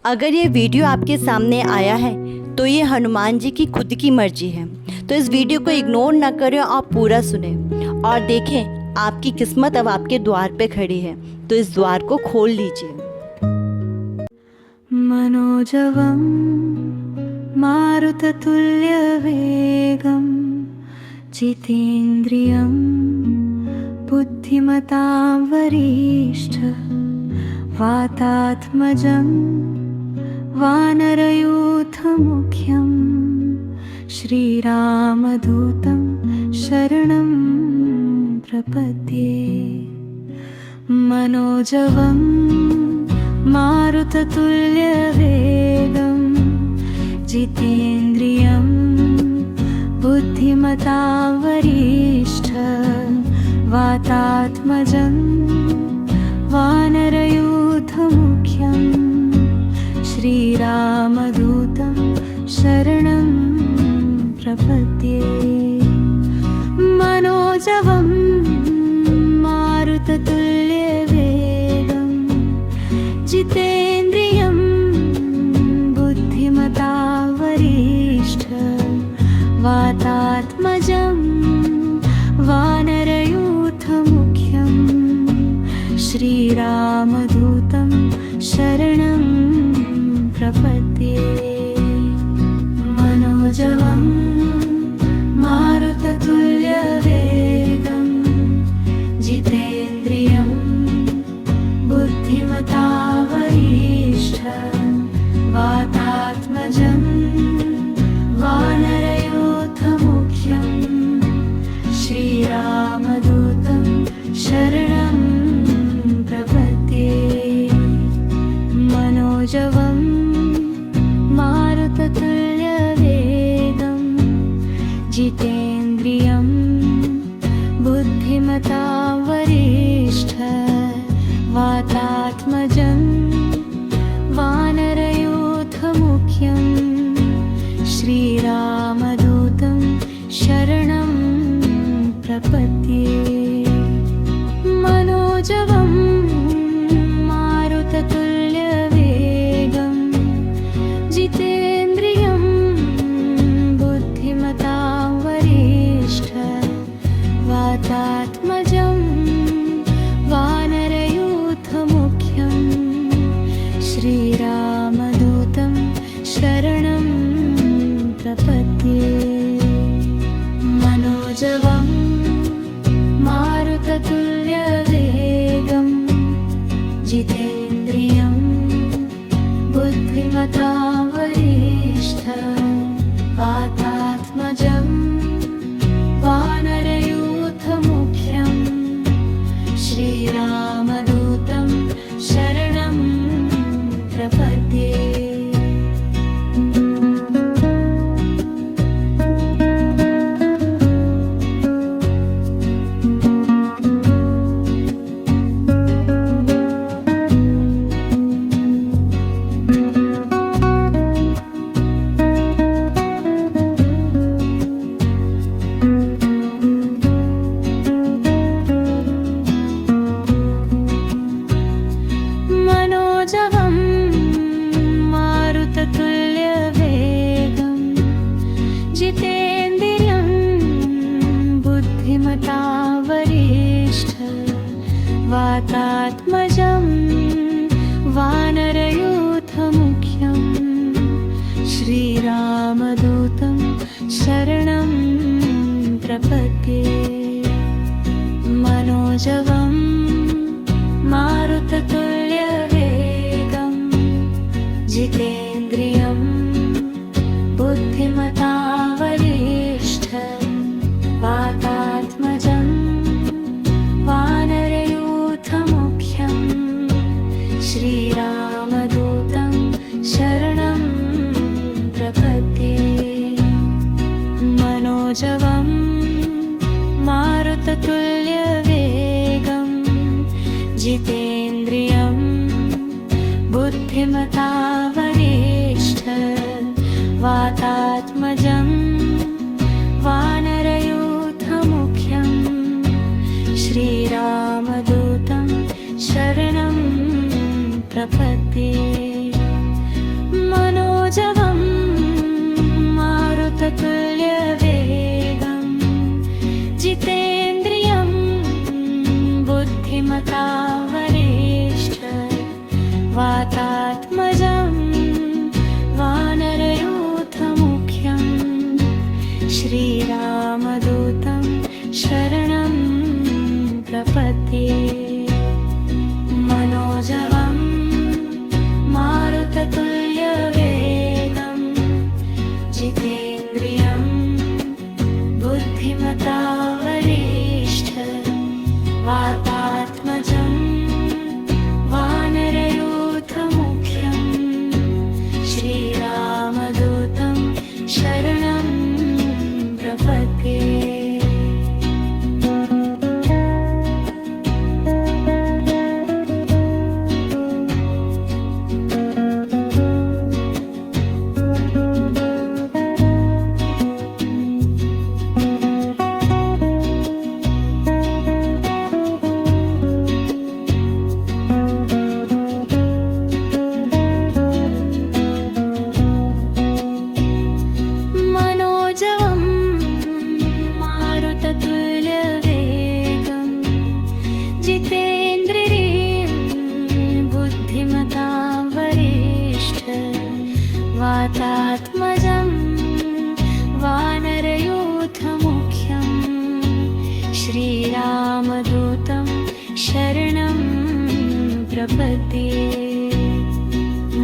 अगर ये वीडियो आपके सामने आया है तो ये हनुमान जी की खुद की मर्जी है। तो इस वीडियो को इग्नोर ना करें और पूरा सुने और देखें आपकी किस्मत अब आपके द्वार पे खड़ी है, तो इस द्वार को खोल लीजिए। मनोजवं मारुततुल्यवेगं जितेन्द्रियं बुद्धिमतां वरिष्ठं वातात्मजं वानरयूथमुख्यं श्रीरामदूतं शरणं प्रपद्ये। मनोजवं मारुततुल्यवेगं जितेन्द्रियं बुद्धिमतां वरिष्ठं वातात्मजं वानरयूथमुख्यं श्रीरामदूतं शरणं प्रपद्ये। मनोजवं मारुततुल्यवेगं जितेन्द्रियं बुद्धिमतां वरिष्ठं वातात्मजं वानरयूथमुख्यं श्रीरामदूतं शरणं प्रपद्ये। मनोजवं मारुततुल्यवेगं जितेन्द्रियं बुद्धिमतां वरिष्ठं वातात्मजं वानरयूथमुख्यं श्रीरामदूतं शरणं प्रपद्ये। मनोजवं मारुततुल्यवेगं जितेन्द्रियं बुद्धिमतां वरिष्ठं वातात्मजं वानरयूथमुख्यं श्रीरामदूतं शरणं प्रपद्ये। मनोजवं मारुततुल्यवेगं जितेन्द्रियं बुद्धिमतां वरिष्ठं वातात्मजं वानरयूथमुख्यं श्रीरामदूतं शरणं प्रपद्ये। मनोजवं मारुततुल्यवेगं जितेन्द्रियं बुद्धिमतां वरिष्ठं वातात्मजं वानरयूथमुख्यं श्रीरामदूतं शरणं प्रपद्ये। मनोजवं मारुततुल्यवेगं जितेन्द्रियं बुद्धिमतां वरिष्ठं वातात्मजं वानरयूथमुख्यं श्रीरामदूतं शरणं प्रपद्ये। मनोजवं मारुततुल्यवेगं जितेन्द्रियं बुद्धिमतां वरिष्ठं वातात्मजं वानरयूथमुख्यं श्रीरामदूतं शरणं प्रपद्ये। मनोजवं मारुततुल्यवेगं जितेन्द्रियं बुद्धिमतां वरिष्ठं वातात्मजं वानरयूथमुख्यं श्रीरामदूतं शरणं प्रपद्ये। श्रीरामदूतं शरणं प्रपद्ये मनोजवं मारुततुल्यवेगं जितेन्द्रियं बुद्धिमता वरिष्ठं वातात्मजं वानरयूथमुख्यं श्रीरामदूतं शरणं प्रपद्ये मनोजवं मारुततुल्यवेगं जितेन्द्रियं बुद्धिमतां वरिष्ठं वातात्मजं वानरयूथमुख्यं श्रीरामदूतं शरणं प्रपद्ये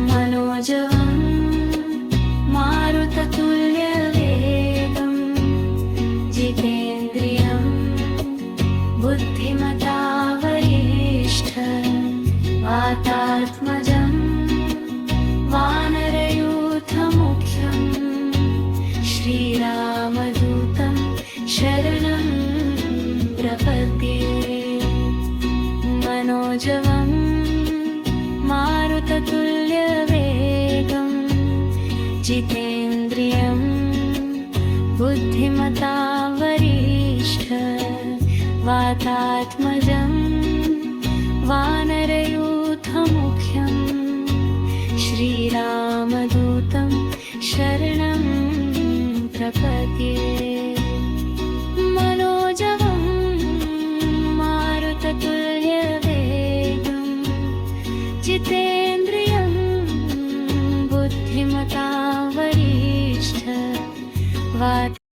मनोजवं मारुततुल्यवेगं जितेन्द्रियं बुद्धिमता वरिष्ठं वातात्मजं वानरयूथमुख्यं श्रीरामदूतं शरणं प्रपद्ये मनोजवं मारुततुल्यवेगं जितेन्द्रियं बुद्धिमता वरिष्ठं वातात्मजं वानरयूथमुख्यं श्रीरामदूतं शरणं